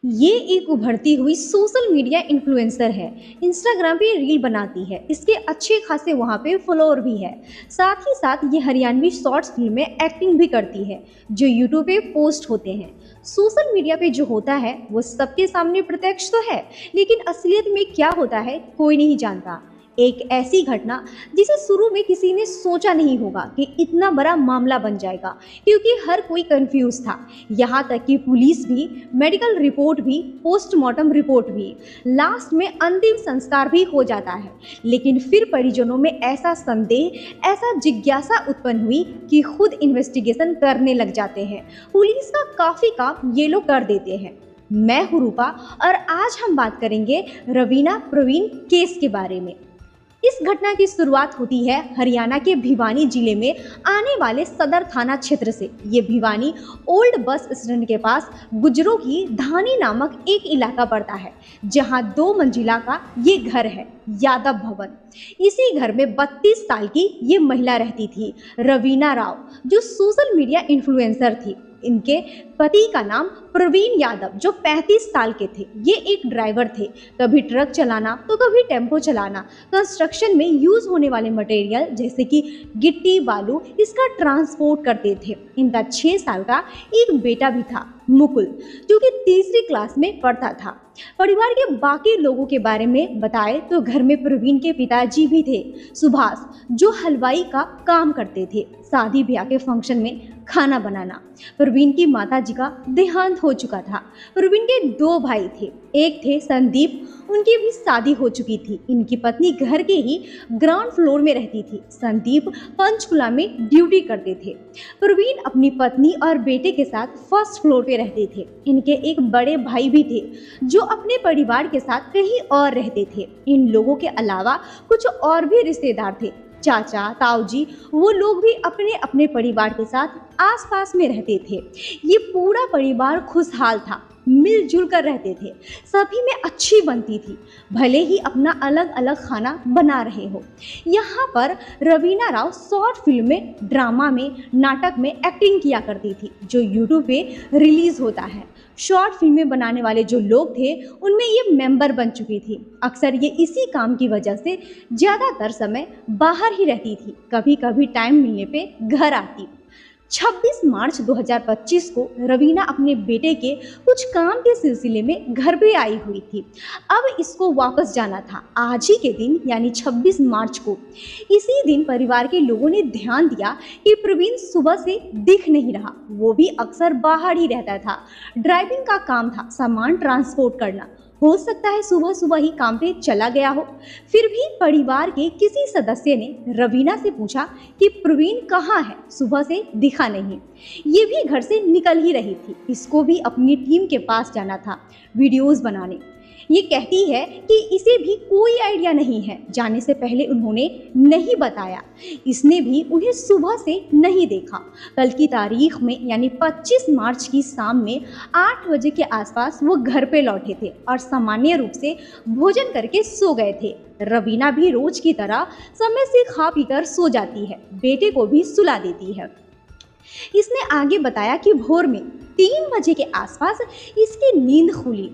ये एक उभरती हुई सोशल मीडिया इन्फ्लुएंसर है। इंस्टाग्राम पे रील बनाती है, इसके अच्छे खासे वहाँ पे फॉलोअर भी है। साथ ही साथ ये हरियाणवी शॉर्ट्स फिल्म में एक्टिंग भी करती है जो यूट्यूब पे पोस्ट होते हैं। सोशल मीडिया पे जो होता है वो सबके सामने प्रत्यक्ष तो है, लेकिन असलियत में क्या होता है कोई नहीं जानता। एक ऐसी घटना जिसे शुरू में किसी ने सोचा नहीं होगा कि इतना बड़ा मामला बन जाएगा, क्योंकि हर कोई कंफ्यूज था। यहाँ तक कि पुलिस भी, मेडिकल रिपोर्ट भी, पोस्टमार्टम रिपोर्ट भी, लास्ट में अंतिम संस्कार भी हो जाता है। लेकिन फिर परिजनों में ऐसा संदेह, ऐसा जिज्ञासा उत्पन्न हुई कि खुद इन्वेस्टिगेशन करने लग जाते हैं। पुलिस का काफ़ी काम ये लोग कर देते हैं। मैं हूँ रूपा और आज हम बात करेंगे रवीना प्रवीण केस के बारे में। इस घटना की शुरुआत होती है हरियाणा के भिवानी जिले में आने वाले सदर थाना क्षेत्र से। ये भिवानी ओल्ड बस स्टैंड के पास गुजरों की धानी नामक एक इलाका पड़ता है, जहां 2 मंजिला का ये घर है, यादव भवन। इसी घर में 32 साल की ये महिला रहती थी, रवीना राव, जो सोशल मीडिया इन्फ्लुएंसर थी। इनके पति का नाम प्रवीण यादव, जो 35 साल के थे। ये एक ड्राइवर थे, कभी ट्रक चलाना तो कभी टेम्पो चलाना, कंस्ट्रक्शन में यूज होने वाले मटेरियल जैसे कि गिट्टी बालू, इसका ट्रांसपोर्ट करते थे। इनका 6 साल का एक बेटा भी था, मुकुल, जो कि तीसरी क्लास में पढ़ता था। परिवार के बाकी लोगों के बारे में बताए तो घर में प्रवीण के पिताजी भी थे, सुभाष, जो हलवाई का काम करते थे। शादी ब्याह के फंक्शन में खाना बनाना। प्रवीण की माताजी का देहांत हो चुका था। प्रवीण के 2 भाई थे, एक थे संदीप, उनकी भी शादी हो चुकी थी। इनकी पत्नी घर के ही ग्राउंड फ्लोर में रहती थी। संदीप पंचकुला में ड्यूटी करते थे। प्रवीण अपनी पत्नी और बेटे के साथ फर्स्ट फ्लोर पे रहते थे। इनके एक बड़े भाई भी थे जो अपने परिवार के साथ कहीं और रहते थे। इन लोगों के अलावा कुछ और भी रिश्तेदार थे, चाचा, ताऊजी, वो लोग भी अपने अपने परिवार के साथ आसपास में रहते थे। ये पूरा परिवार खुशहाल था, मिलजुल कर रहते थे, सभी में अच्छी बनती थी, भले ही अपना अलग अलग खाना बना रहे हो। यहाँ पर रवीना राव शॉर्ट फिल्म में, ड्रामा में, नाटक में एक्टिंग किया करती थी, जो यूट्यूब पे रिलीज होता है। शॉर्ट फिल्में बनाने वाले जो लोग थे उनमें ये मेंबर बन चुकी थी। अक्सर ये इसी काम की वजह से ज़्यादातर समय बाहर ही रहती थी, कभी कभी टाइम मिलने पे घर आती। 26 मार्च 2025 को रवीना अपने बेटे के कुछ काम के सिलसिले में घर पे आई हुई थी। अब इसको वापस जाना था आज ही के दिन, यानी 26 मार्च को। इसी दिन परिवार के लोगों ने ध्यान दिया कि प्रवीण सुबह से दिख नहीं रहा। वो भी अक्सर बाहर ही रहता था, ड्राइविंग का काम था, सामान ट्रांसपोर्ट करना। हो सकता है सुबह सुबह ही काम पे चला गया हो। फिर भी परिवार के किसी सदस्य ने रवीना से पूछा कि प्रवीण कहाँ है, सुबह से दिखा नहीं। ये भी घर से निकल ही रही थी, इसको भी अपनी टीम के पास जाना था वीडियोस बनाने। ये कहती है कि इसे भी कोई आइडिया नहीं है, जाने से पहले उन्होंने नहीं बताया। इसने भी उन्हें सुबह से नहीं देखा। कल की तारीख में यानी 25 मार्च की शाम में 8 बजे के आसपास वो घर पे लौटे थे और सामान्य रूप से भोजन करके सो गए थे। रवीना भी रोज की तरह समय से खा पीकर सो जाती है, बेटे को भी सुला देती है। इसने आगे बताया कि भोर में 3 बजे के आसपास इसकी नींद खुली,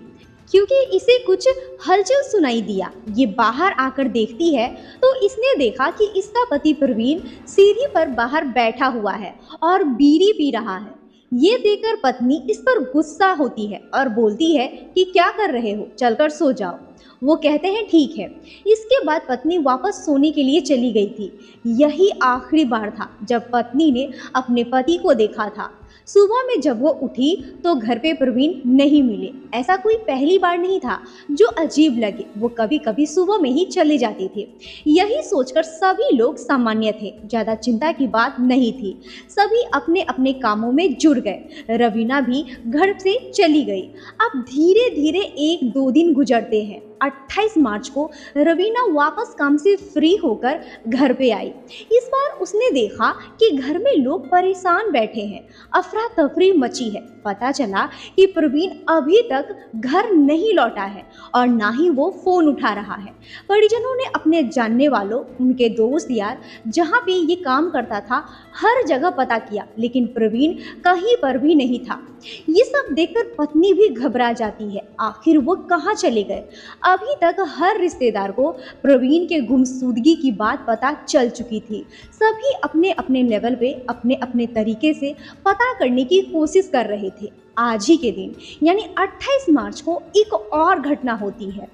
क्योंकि इसे कुछ हलचल सुनाई दिया। ये बाहर आकर देखती है तो इसने देखा कि इसका पति प्रवीण सीढ़ी पर बाहर बैठा हुआ है और बीड़ी पी रहा है। ये देखकर पत्नी इस पर गुस्सा होती है और बोलती है कि क्या कर रहे हो, चलकर सो जाओ। वो कहते हैं ठीक है। इसके बाद पत्नी वापस सोने के लिए चली गई थी। यही आखिरी बार था जब पत्नी ने अपने पति को देखा था। सुबह में जब वो उठी तो घर पे प्रवीण नहीं मिले। ऐसा कोई पहली बार नहीं था जो अजीब लगे। वो कभी कभी सुबह में ही चले जाते थे। यही सोचकर सभी लोग सामान्य थे, ज़्यादा चिंता की बात नहीं थी। सभी अपने अपने कामों में जुड़ गए। रवीना भी घर से चली गई। अब धीरे धीरे 1-2 दिन गुजरते हैं। 28 मार्च को रवीना वापस काम से फ्री होकर घर पे आई। इस बार उसने देखा कि घर में लोग परेशान बैठे हैं, अफरा तफरी मची है। पता चला कि प्रवीण अभी तक घर नहीं लौटा है और ना ही वो फोन उठा रहा है। परिजनों ने अपने जानने वालों, उनके दोस्त यार, जहाँ पे ये काम करता था, हर जगह पता किया, लेकिन प्रवीण कहीं पर भी नहीं था। ये सब देखकर पत्नी भी घबरा जाती है, आखिर वो कहाँ चले गए। अभी तक हर रिश्तेदार को प्रवीण के गुमशुदगी की बात पता चल चुकी थी। सभी अपने अपने लेवल पे अपने अपने तरीके से पता करने की कोशिश कर रहे थे। आज ही के दिन यानी 28 मार्च को एक और घटना होती है।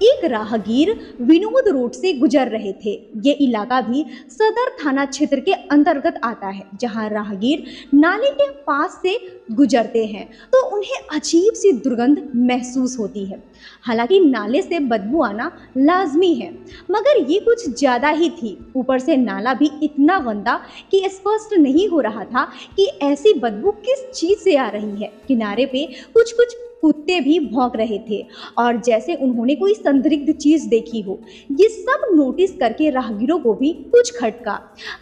एक राहगीर विनोद रोड से गुजर रहे थे। ये इलाका भी सदर थाना क्षेत्र के अंतर्गत आता है, जहां राहगीर नाले के पास से गुजरते हैं तो उन्हें अजीब सी दुर्गंध महसूस होती है। हालांकि नाले से बदबू आना लाजमी है, मगर ये कुछ ज़्यादा ही थी। ऊपर से नाला भी इतना गंदा कि स्पष्ट नहीं हो रहा था कि ऐसी बदबू किस चीज़ से आ रही है। किनारे पे कुछ कुछ कुत्ते भी भौंक रहे थे और जैसे उन्होंने कोई संदिग्ध चीज देखी हो। ये सब नोटिस करके राहगीरों को भी कुछ खटका।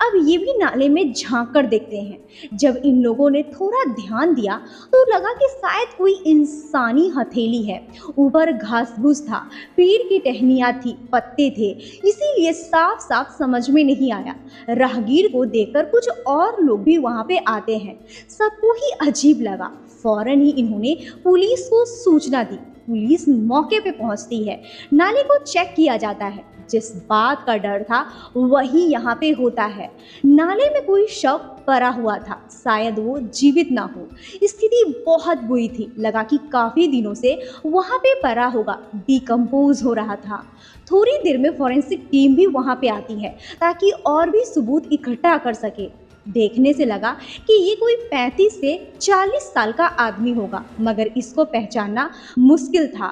अब ये भी नाले में झांक कर देखते हैं। जब इन लोगों ने थोड़ा ध्यान दिया तो लगा कि शायद कोई इंसानी हथेली है। ऊपर घास फूस था, पेड़ की टहनियाँ थी, पत्ते थे, इसीलिए साफ साफ समझ में नहीं आया। राहगीर को देखकर कुछ और लोग भी वहाँ पे आते हैं। सबको ही अजीब लगा। फौरन ही इन्होंने पुलिस को सूचना दी। पुलिस मौके पे पहुंचती है। नाले को चेक किया जाता है। जिस बात का डर था वही यहाँ पे होता है। नाले में कोई शव पड़ा हुआ था, शायद वो जीवित ना हो। स्थिति बहुत बुरी थी। लगा कि काफी दिनों से वहाँ पे पड़ा होगा, डिकम्पोज हो रहा था। थोड़ी देर में फॉरेंसिक टीम भी वहाँ पे आती है ताकि और भी सबूत इकट्ठा कर सके। देखने से लगा कि ये कोई 35 से 40 साल का आदमी होगा, मगर इसको पहचानना मुश्किल था।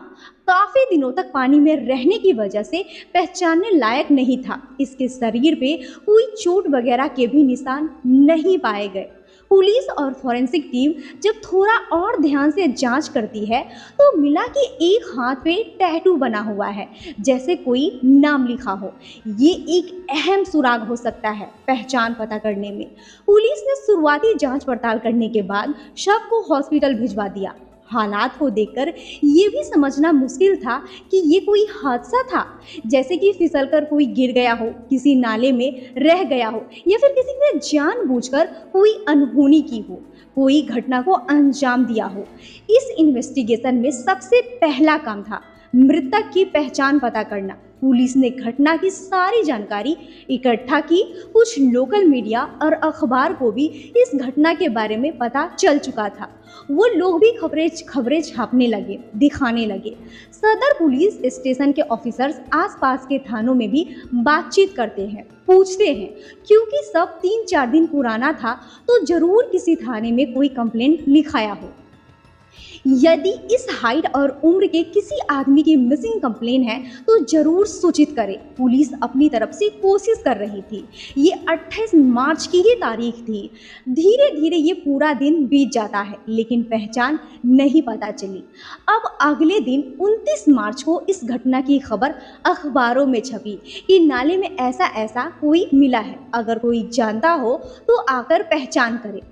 काफी दिनों तक पानी में रहने की वजह से पहचानने लायक नहीं था। इसके शरीर पे कोई चोट वगैरह के भी निशान नहीं पाए गए। पुलिस और फॉरेंसिक टीम जब थोड़ा और ध्यान से जांच करती है तो मिला कि एक हाथ पे टैटू बना हुआ है, जैसे कोई नाम लिखा हो। ये एक अहम सुराग हो सकता है पहचान पता करने में। पुलिस ने शुरुआती जांच पड़ताल करने के बाद शव को हॉस्पिटल भिजवा दिया। हालात को देखकर ये भी समझना मुश्किल था कि ये कोई हादसा था, जैसे कि फिसलकर कोई गिर गया हो, किसी नाले में रह गया हो, या फिर किसी ने जानबूझकर कोई अनहोनी की हो, कोई घटना को अंजाम दिया हो। इस इन्वेस्टिगेशन में सबसे पहला काम था मृतक की पहचान पता करना। पुलिस ने घटना की सारी जानकारी इकट्ठा की। कुछ लोकल मीडिया और अखबार को भी इस घटना के बारे में पता चल चुका था। वो लोग भी खबरें छापने लगे, दिखाने लगे। सदर पुलिस स्टेशन के ऑफिसर्स आसपास के थानों में भी बातचीत करते हैं, पूछते हैं, क्योंकि सब 3-4 दिन पुराना था तो जरूर किसी थाने में कोई कंप्लेंट लिखाया हो। यदि इस हाइट और उम्र के किसी आदमी की मिसिंग कंप्लेन है तो जरूर सूचित करें। पुलिस अपनी तरफ से कोशिश कर रही थी। ये 28 मार्च की ही तारीख थी। धीरे धीरे ये पूरा दिन बीत जाता है, लेकिन पहचान नहीं पता चली। अब अगले दिन 29 मार्च को इस घटना की खबर अखबारों में छपी कि नाले में ऐसा कोई मिला है, अगर कोई जानता हो तो आकर पहचान करे।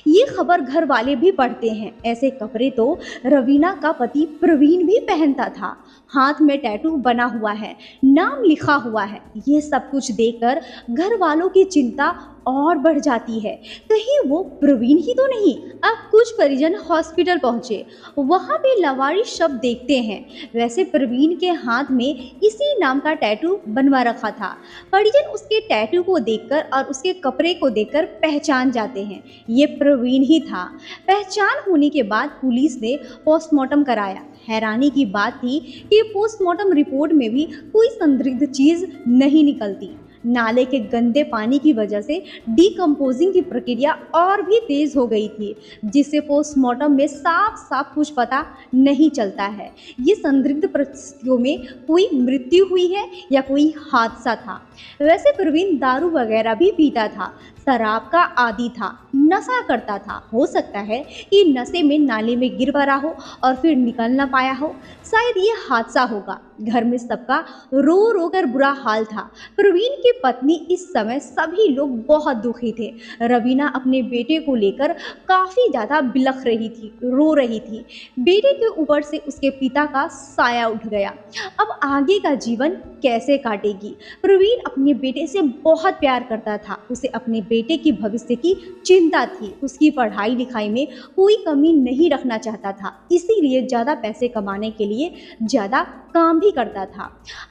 ये खबर घर वाले भी पढ़ते हैं। ऐसे कपड़े तो रवीना का पति प्रवीण भी पहनता था। हाथ में टैटू बना हुआ है, नाम लिखा हुआ है। ये सब कुछ देखकर घर वालों की चिंता और बढ़ जाती है, कहीं वो प्रवीण ही तो नहीं। अब कुछ परिजन हॉस्पिटल पहुंचे। वहां पे लावारिस शव देखते हैं। वैसे प्रवीण के हाथ में इसी नाम का टैटू बनवा रखा था। परिजन उसके टैटू को देखकर और उसके कपड़े को देखकर पहचान जाते हैं, ये प्रवीण ही था। पहचान होने के बाद पुलिस ने पोस्टमार्टम कराया। हैरानी की बात थी कि पोस्टमार्टम रिपोर्ट में भी कोई संदिग्ध चीज नहीं निकलती। नाले के गंदे पानी की वजह से डिकम्पोजिंग की प्रक्रिया और भी तेज हो गई थी, जिससे पोस्टमार्टम में साफ साफ कुछ पता नहीं चलता है ये संदिग्ध परिस्थितियों में कोई मृत्यु हुई है या कोई हादसा था। वैसे प्रवीण दारू वगैरह भी पीता था, शराब का आदी था, नशा करता था। हो सकता है कि नशे में नाले में गिर पड़ा हो और फिर निकल ना पाया हो। शायद ये हादसा होगा। घर में सबका रो रो कर बुरा हाल था। प्रवीण की पत्नी इस समय सभी लोग बहुत दुखी थे। रवीना अपने बेटे को लेकर काफ़ी ज़्यादा बिलख रही थी, रो रही थी। बेटे के ऊपर से उसके पिता का साया उठ गया। अब आगे का जीवन कैसे काटेगी? प्रवीण अपने बेटे से बहुत प्यार करता था। उसे अपने बेटे की भविष्य की चिंता थी। उसकी पढ़ाई लिखाई में कोई कमी नहीं रखना चाहता था, इसीलिए ज़्यादा पैसे कमाने के लिए ज़्यादा काम भी करता था।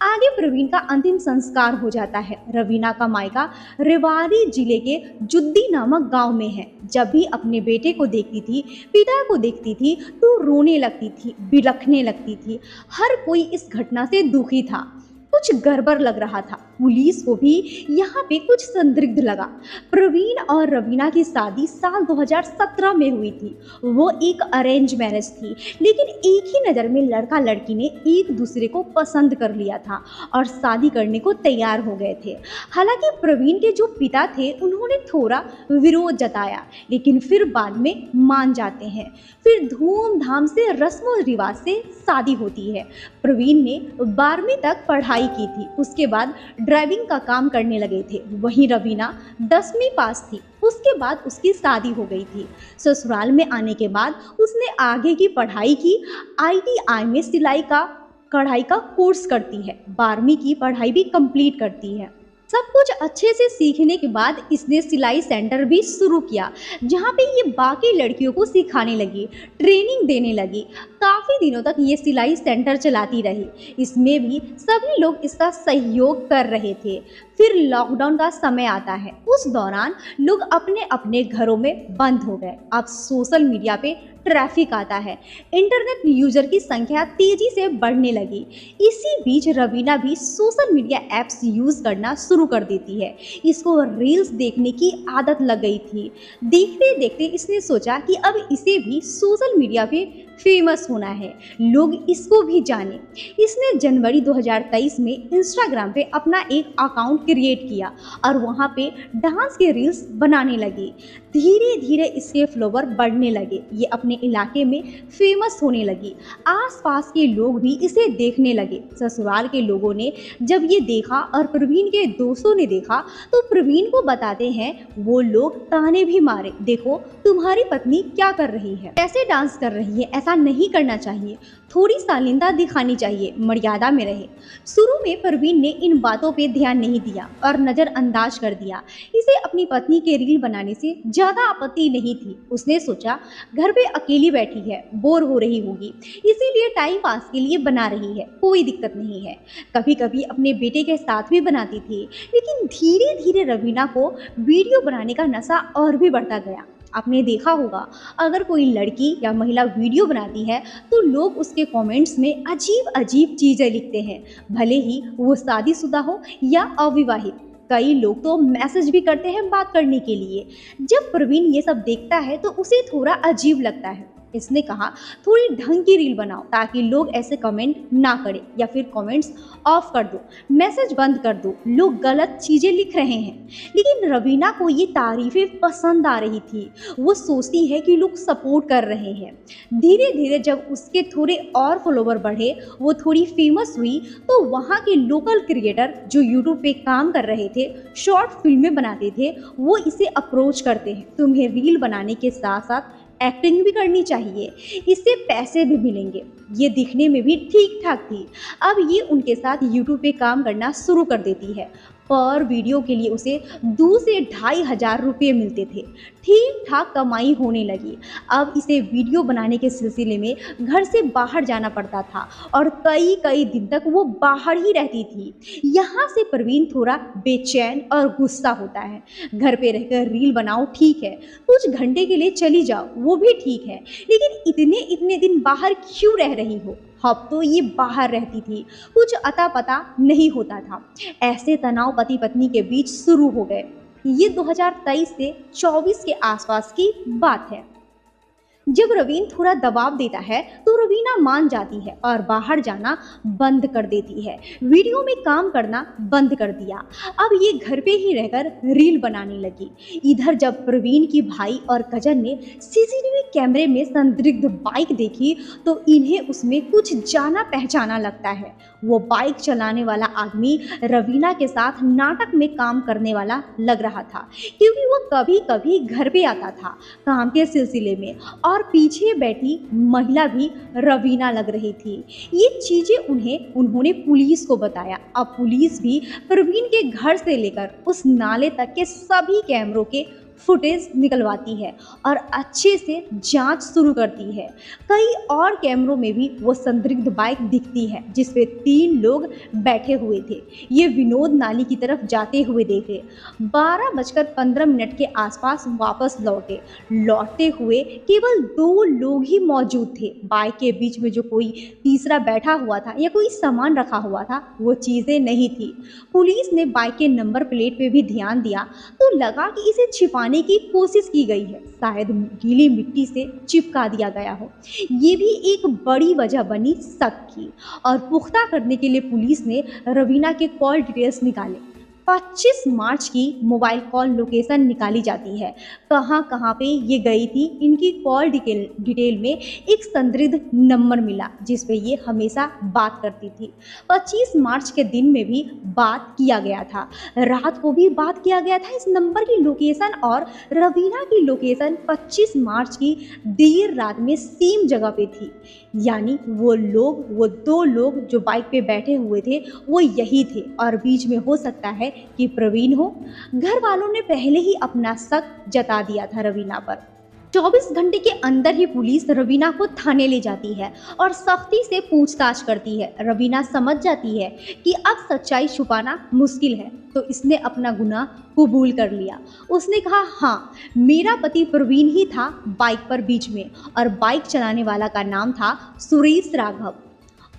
आगे प्रवीण का अंतिम संस्कार हो जाता है। रवीना का मायका रेवाड़ी जिले के जुद्दी नामक गांव में है। जब भी अपने बेटे को देखती थी, पिता को देखती थी, तो रोने लगती थी, बिलखने लगती थी। हर कोई इस घटना से दुखी था। कुछ गड़बड़ लग रहा था। पुलिस को भी यहाँ पे कुछ संदिग्ध लगा। प्रवीण और रवीना की शादी साल 2017 में हुई थी। वो एक अरेंज मैरिज थी, लेकिन एक ही नज़र में लड़का लड़की ने एक दूसरे को पसंद कर लिया था और शादी करने को तैयार हो गए थे। हालांकि प्रवीण के जो पिता थे उन्होंने थोड़ा विरोध जताया, लेकिन फिर बाद में मान जाते हैं। फिर धूमधाम से रस्म रिवाज से शादी होती है। प्रवीण ने 12वीं तक पढ़ाई की थी। उसके बाद ड्राइविंग का काम करने लगे थे। वहीं रवीना 10वीं पास थी। उसके बाद उसकी शादी हो गई थी। ससुराल में आने के बाद उसने आगे की पढ़ाई की। ITI में सिलाई का कढ़ाई का कोर्स करती है। 12वीं की पढ़ाई भी कंप्लीट करती है। सब कुछ अच्छे से सीखने के बाद इसने सिलाई सेंटर भी शुरू किया, जहाँ पे ये बाकी लड़कियों को सिखाने लगी, ट्रेनिंग देने लगी। काफ़ी दिनों तक ये सिलाई सेंटर चलाती रही। इसमें भी सभी लोग इसका सहयोग कर रहे थे। फिर लॉकडाउन का समय आता है। उस दौरान लोग अपने अपने घरों में बंद हो गए। अब सोशल मीडिया पे ट्रैफिक आता है। इंटरनेट यूजर की संख्या तेजी से बढ़ने लगी। इसी बीच रवीना भी सोशल मीडिया ऐप्स यूज़ करना शुरू कर देती है। इसको रील्स देखने की आदत लग गई थी। देखते देखते इसने सोचा कि अब इसे भी सोशल मीडिया पे फेमस होना है, लोग इसको भी जाने। इसने जनवरी 2023 में इंस्टाग्राम पे अपना एक अकाउंट क्रिएट किया और वहाँ पे डांस के रील्स बनाने लगी। धीरे धीरे इसके फॉलोवर बढ़ने लगे। ये अपने इलाके में फेमस होने लगी। आसपास के लोग भी इसे देखने लगे। ससुराल के लोगों ने जब ये देखा और प्रवीण के दोस्तों ने देखा तो प्रवीण को बताते हैं। वो लोग ताने भी मारे, देखो तुम्हारी पत्नी क्या कर रही है, कैसे डांस कर रही है, ऐसा नहीं करना चाहिए, थोड़ी शालीनता दिखानी चाहिए, मर्यादा में रहे। शुरू में प्रवीण ने इन बातों पे ध्यान नहीं दिया और नज़रअंदाज कर दिया। इसे अपनी पत्नी के रील बनाने से ज़्यादा आपत्ति नहीं थी। उसने सोचा घर पे अकेली बैठी है, बोर हो रही होगी, इसीलिए टाइम पास के लिए बना रही है, कोई दिक्कत नहीं है। कभी कभी अपने बेटे के साथ भी बनाती थी। लेकिन धीरे धीरे रवीना को वीडियो बनाने का नशा और भी बढ़ता गया। आपने देखा होगा, अगर कोई लड़की या महिला वीडियो बनाती है तो लोग उसके कमेंट्स में अजीब अजीब चीज़ें लिखते हैं, भले ही वो शादीशुदा हो या अविवाहित। कई लोग तो मैसेज भी करते हैं बात करने के लिए। जब प्रवीण ये सब देखता है तो उसे थोड़ा अजीब लगता है। इसने कहा थोड़ी ढंग की रील बनाओ ताकि लोग ऐसे कमेंट ना करें, या फिर कमेंट्स ऑफ कर दो, मैसेज बंद कर दो, लोग गलत चीज़ें लिख रहे हैं। लेकिन रवीना को ये तारीफ़ें पसंद आ रही थी। वो सोचती है कि लोग सपोर्ट कर रहे हैं। धीरे धीरे जब उसके थोड़े और फॉलोवर बढ़े, वो थोड़ी फेमस हुई, तो वहाँ के लोकल क्रिएटर जो यूट्यूब पे काम कर रहे थे, शॉर्ट फिल्में बनाते थे, वो इसे अप्रोच करते हैं, तुम्हें रील बनाने के साथ साथ एक्टिंग भी करनी चाहिए, इससे पैसे भी मिलेंगे। ये दिखने में भी ठीक ठाक थी। अब ये उनके साथ यूट्यूब पे काम करना शुरू कर देती है। पर वीडियो के लिए उसे 2 से 2,500 रुपये मिलते थे। ठीक ठाक कमाई होने लगी। अब इसे वीडियो बनाने के सिलसिले में घर से बाहर जाना पड़ता था और कई कई दिन तक वो बाहर ही रहती थी। यहाँ से प्रवीण थोड़ा बेचैन और गुस्सा होता है। घर पे रहकर रील बनाओ ठीक है, कुछ घंटे के लिए चली जाओ वो भी ठीक है, लेकिन इतने इतने दिन बाहर क्यों रह रही हो? अब तो ये बाहर रहती थी, कुछ अता पता नहीं होता था। ऐसे तनाव पति पत्नी के बीच शुरू हो गए। ये 2023 से 24 के आसपास की बात है। जब रवीन थोड़ा दबाव देता है तो रवीना मान जाती है और बाहर जाना बंद कर देती है। वीडियो में काम करना बंद कर दिया। अब ये घर पे ही रहकर रील बनाने लगी। इधर जब प्रवीण की भाई और कजन ने सीसीटीवी कैमरे में संदिग्ध बाइक देखी तो इन्हें उसमें कुछ जाना पहचाना लगता है। वो बाइक चलाने वाला आदमी रवीना के साथ नाटक में काम करने वाला लग रहा था, क्योंकि वो कभी कभी घर पे आता था काम के सिलसिले में, और पीछे बैठी महिला भी रवीना लग रही थी। ये चीज़ें उन्होंने पुलिस को बताया। अब पुलिस भी प्रवीण के घर से लेकर उस नाले तक के सभी कैमरों के फुटेज निकलवाती है और अच्छे से जांच शुरू करती है। कई और कैमरों में भी वो संदिग्ध बाइक दिखती है जिसपे 3 लोग बैठे हुए थे। ये विनोद नाली की तरफ जाते हुए देखे। 12:15 के आसपास वापस लौटते हुए केवल 2 लोग ही मौजूद थे। बाइक के बीच में जो कोई तीसरा बैठा हुआ था या कोई सामान रखा हुआ था वो चीज़ें नहीं थी। पुलिस ने बाइक के नंबर प्लेट पे भी ध्यान दिया तो लगा कि इसे छिपाने की कोशिश की गई है, शायद गीली मिट्टी से चिपका दिया गया हो। ये भी एक बड़ी वजह बनी शक की, और पुख्ता करने के लिए पुलिस ने रवीना के कॉल डिटेल्स निकाले। 25 मार्च की मोबाइल कॉल लोकेशन निकाली जाती है। कहाँ कहाँ पे ये गई थी, इनकी कॉल डिटेल में एक संदिग्ध नंबर मिला जिस पे ये हमेशा बात करती थी। 25 मार्च के दिन में भी बात किया गया था, रात को भी बात किया गया था। इस नंबर की लोकेशन और रवीना की लोकेशन 25 मार्च की देर रात में सेम जगह पे थी। यानी वो 2 लोग जो बाइक पे बैठे हुए थे वो यही थे, और बीच में हो सकता है कि प्रवीण हो। घर वालों ने पहले ही अपना शक जता दिया था रवीना पर। 24 घंटे के अंदर ही पुलिस रवीना को थाने ले जाती है और सख्ती से पूछताछ करती है। रवीना समझ जाती है कि अब सच्चाई छुपाना मुश्किल है, तो इसने अपना गुनाह कबूल कर लिया। उसने कहा, हाँ, मेरा पति प्रवीण ही था बाइक पर बीच में, और बाइक चलाने वाला का नाम था सुरेश राघव।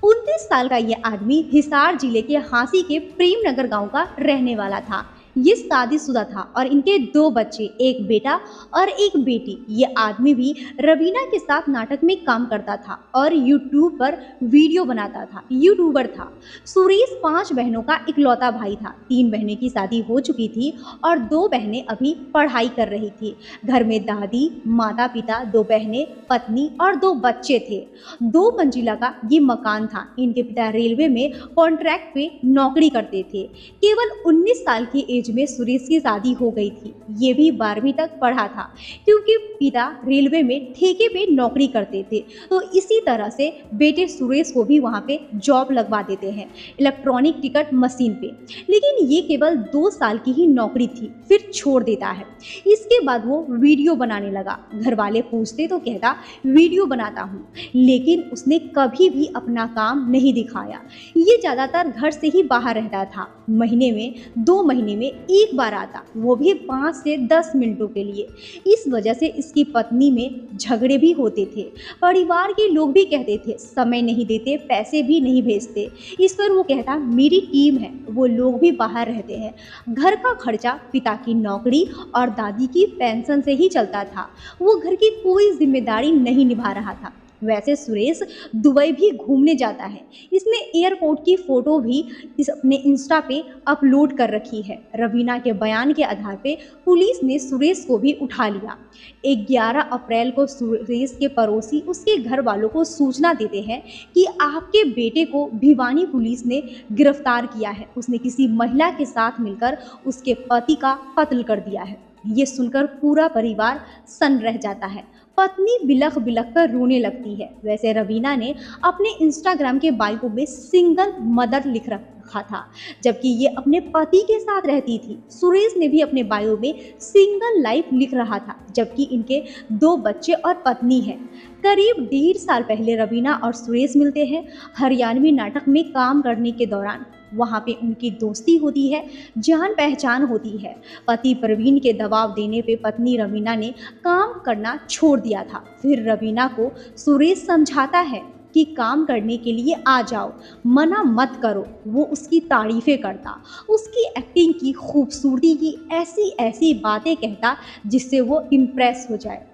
29 साल का ये आदमी हिसार जिले के हांसी के प्रेम नगर गांव का रहने वाला था। ये शादीशुदा था और इनके 2 बच्चे, एक बेटा और एक बेटी। ये आदमी भी रवीना के साथ नाटक में काम करता था और यूट्यूब पर वीडियो बनाता था, यूट्यूबर था। सुरेश 5 बहनों का इकलौता भाई था। 3 बहनें की शादी हो चुकी थी और 2 बहनें अभी पढ़ाई कर रही थी। घर में दादी, माता पिता, 2 बहनें, पत्नी और 2 बच्चे थे। 2 मंजिला का ये मकान था। इनके पिता रेलवे में कॉन्ट्रैक्ट पे नौकरी करते थे। केवल 19 साल की एज में सुरेश की शादी हो गई थी। ये भी 12वीं तक पढ़ा था, क्योंकि पिता रेलवे में ठेके पे नौकरी करते थे। तो इसी तरह से बेटे सुरेश को भी वहाँ पे जॉब लगवा देते हैं, इलेक्ट्रॉनिक टिकट मशीन पे। लेकिन ये केवल 2 साल की ही नौकरी थी, फिर छोड़ देता है। इसके बाद वो वीडियो बनाने लगा। घर वाले पूछते तो कहता वीडियो बनाता हूँ, लेकिन उसने कभी भी अपना काम नहीं दिखाया। ये ज़्यादातर घर से ही बाहर रहता था। महीने में 2 महीने में एक बार आता, वो भी 5 से 10 मिनटों के लिए। इस वजह से इसकी पत्नी में झगड़े भी होते थे। परिवार के लोग भी कहते थे समय नहीं देते, पैसे भी नहीं भेजते। इस पर वो कहता मेरी टीम है, वो लोग भी बाहर रहते हैं। घर का खर्चा पिता की नौकरी और दादी की पेंशन से ही चलता था। वो घर की कोई जिम्मेदारी नहीं निभा रहा था। वैसे सुरेश दुबई भी घूमने जाता है। इसने एयरपोर्ट की फ़ोटो भी अपने इंस्टा पे अपलोड कर रखी है। रवीना के बयान के आधार पे पुलिस ने सुरेश को भी उठा लिया। 11 अप्रैल को सुरेश के पड़ोसी उसके घर वालों को सूचना देते हैं कि आपके बेटे को भिवानी पुलिस ने गिरफ्तार किया है। उसने किसी महिला के साथ मिलकर उसके पति का कत्ल कर दिया है। ये सुनकर पूरा परिवार सन्न रह जाता है। पत्नी बिलख बिलख कर रोने लगती है। वैसे रवीना ने अपने इंस्टाग्राम के बायो में सिंगल मदर लिख रखा था, जबकि ये अपने पति के साथ रहती थी। सुरेश ने भी अपने बायो में सिंगल लाइफ लिख रहा था, जबकि इनके 2 बच्चे और पत्नी है। करीब 1.5 साल पहले रवीना और सुरेश मिलते हैं। हरियाणवी नाटक में काम करने के दौरान वहाँ पे उनकी दोस्ती होती है, जान पहचान होती है। पति प्रवीण के दबाव देने पे पत्नी रवीना ने काम करना छोड़ दिया था। फिर रवीना को सुरेश समझाता है कि काम करने के लिए आ जाओ, मना मत करो। वो उसकी तारीफ़ें करता, उसकी एक्टिंग की खूबसूरती की ऐसी ऐसी बातें कहता जिससे वो इम्प्रेस हो जाए।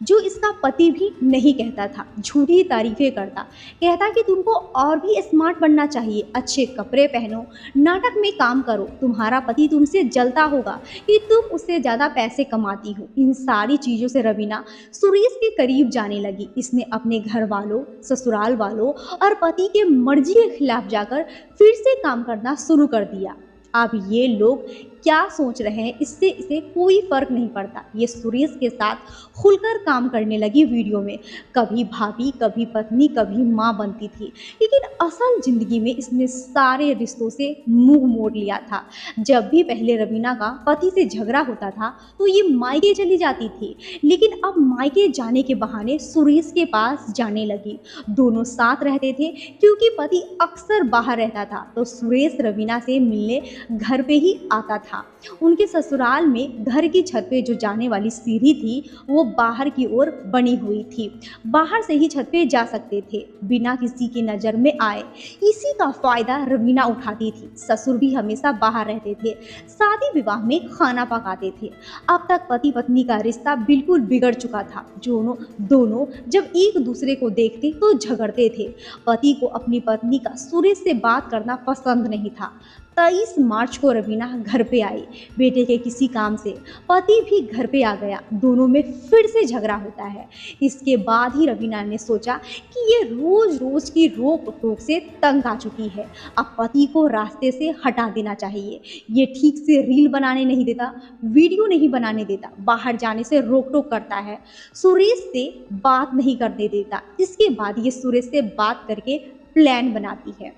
जो इसका पति भी नहीं कहता था। झूठी तारीफें करता, कहता कि तुमको और भी स्मार्ट बनना चाहिए, अच्छे कपड़े पहनो, नाटक में काम करो, तुम्हारा पति तुमसे जलता होगा कि तुम उससे ज़्यादा पैसे कमाती हो। इन सारी चीज़ों से रवीना सुरेश के करीब जाने लगी। इसने अपने घर वालों, ससुराल वालों और पति के मर्जी के खिलाफ जाकर फिर से काम करना शुरू कर दिया। अब ये लोग क्या सोच रहे हैं इससे इसे कोई फर्क नहीं पड़ता। ये सुरेश के साथ खुलकर काम करने लगी वीडियो में। कभी भाभी, कभी पत्नी, कभी माँ बनती थी, लेकिन असल जिंदगी में इसने सारे रिश्तों से मुंह मोड़ लिया था। जब भी पहले रवीना का पति से झगड़ा होता था तो ये मायके चली जाती थी, लेकिन अब मायके जाने के बहाने सुरेश के पास जाने लगी। दोनों साथ रहते थे क्योंकि पति अक्सर बाहर रहता था तो सुरेश रवीना से मिलने घर पे ही आता था। उनके ससुराल में घर की छत पे जो जाने वाली सीढ़ी थी वो बाहर की ओर बनी हुई थी। बाहर से ही छत पे जा सकते थे बिना किसी की नज़र में आए। इसी का फायदा रवीना उठाती थी। ससुर भी हमेशा बाहर रहते थे, शादी विवाह में खाना पकाते थे। अब तक पति पत्नी का रिश्ता बिल्कुल बिगड़ चुका था। दोनों जब एक दूसरे को देखते तो झगड़ते थे। पति को अपनी पत्नी का सुरेश से बात करना पसंद नहीं था। 23 मार्च को रवीना घर पे आई बेटे के किसी काम से। पति भी घर पे आ गया। दोनों में फिर से झगड़ा होता है। इसके बाद ही रवीना ने सोचा कि ये रोज रोज की रोक टोक से तंग आ चुकी है। अब पति को रास्ते से हटा देना चाहिए। ये ठीक से रील बनाने नहीं देता, वीडियो नहीं बनाने देता, बाहर जाने से रोक टोक करता है, सुरेश से बात नहीं करने देता। इसके बाद ये सुरेश से बात करके प्लान बनाती है।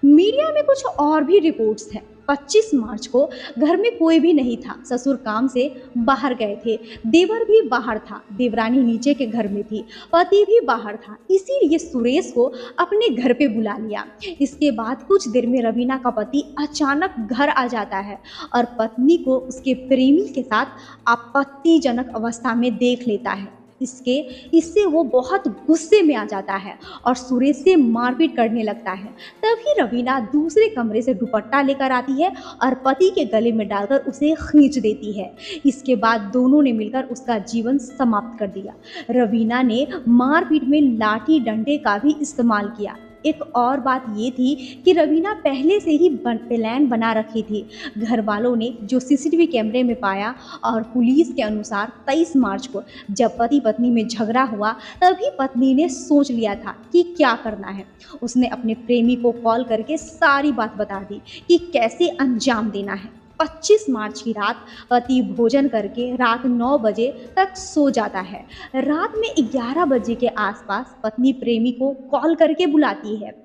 मीडिया में कुछ और भी रिपोर्ट्स हैं। 25 मार्च को घर में कोई भी नहीं था। ससुर काम से बाहर गए थे, देवर भी बाहर था, देवरानी नीचे के घर में थी, पति भी बाहर था। इसीलिए सुरेश को अपने घर पे बुला लिया। इसके बाद कुछ देर में रवीना का पति अचानक घर आ जाता है और पत्नी को उसके प्रेमी के साथ आपत्तिजनक अवस्था में देख लेता है। इससे वो बहुत गुस्से में आ जाता है और सुरेश से मारपीट करने लगता है। तभी रवीना दूसरे कमरे से दुपट्टा लेकर आती है और पति के गले में डालकर उसे खींच देती है। इसके बाद दोनों ने मिलकर उसका जीवन समाप्त कर दिया। रवीना ने मारपीट में लाठी डंडे का भी इस्तेमाल किया। एक और बात ये थी कि रवीना पहले से ही प्लान बना रखी थी। घर वालों ने जो सीसीटीवी कैमरे में पाया और पुलिस के अनुसार 23 मार्च को जब पति पत्नी में झगड़ा हुआ तभी पत्नी ने सोच लिया था कि क्या करना है। उसने अपने प्रेमी को कॉल करके सारी बात बता दी कि कैसे अंजाम देना है। 25 मार्च की रात पति भोजन करके रात 9 बजे तक सो जाता है। रात में 11 बजे के आसपास पत्नी प्रेमी को कॉल करके बुलाती है,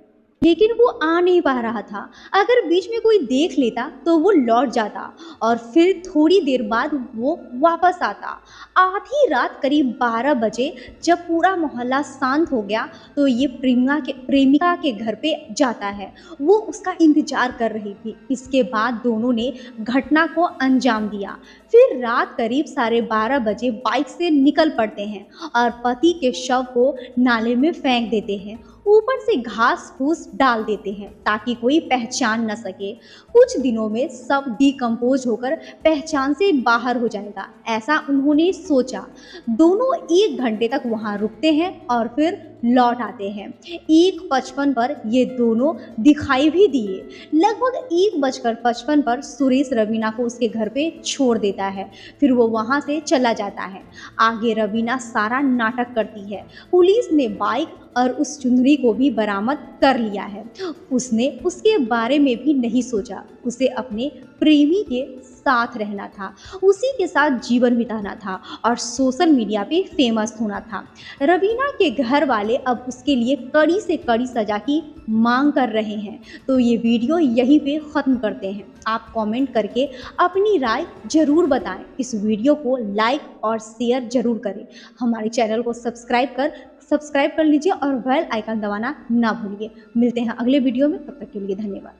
लेकिन वो आ नहीं पा रहा था। अगर बीच में कोई देख लेता तो वो लौट जाता और फिर थोड़ी देर बाद वो वापस आता। आधी रात करीब 12 बजे जब पूरा मोहल्ला शांत हो गया तो ये प्रेमिका के घर पे जाता है। वो उसका इंतजार कर रही थी। इसके बाद दोनों ने घटना को अंजाम दिया। फिर रात करीब 12:30 बजे बाइक से निकल पड़ते हैं और पति के शव को नाले में फेंक देते हैं। ऊपर से घास फूस डाल देते हैं ताकि कोई पहचान न सके। कुछ दिनों में सब डिकम्पोज होकर पहचान से बाहर हो जाएगा, ऐसा उन्होंने सोचा। दोनों 1 घंटे तक वहाँ रुकते हैं और फिर लौट आते हैं। 1:55 पर ये दोनों दिखाई भी दिए। लगभग 1:55 पर सुरेश रवीना को उसके घर पे छोड़ देता है। फिर वो वहाँ से चला जाता है। आगे रवीना सारा नाटक करती है। पुलिस ने बाइक और उस चुनरी को भी बरामद कर लिया है। उसने उसके बारे में भी नहीं सोचा। उसे अपने प्रेमी के साथ रहना था, उसी के साथ जीवन बिताना था और सोशल मीडिया पे फेमस होना था। रवीना के घर वाले अब उसके लिए कड़ी से कड़ी सज़ा की मांग कर रहे हैं। तो ये वीडियो यहीं पे ख़त्म करते हैं। आप कमेंट करके अपनी राय ज़रूर बताएं। इस वीडियो को लाइक और शेयर ज़रूर करें। हमारे चैनल को सब्सक्राइब कर लीजिए और बेल आइकन दबाना ना भूलिए। मिलते हैं अगले वीडियो में, तब तक के लिए धन्यवाद।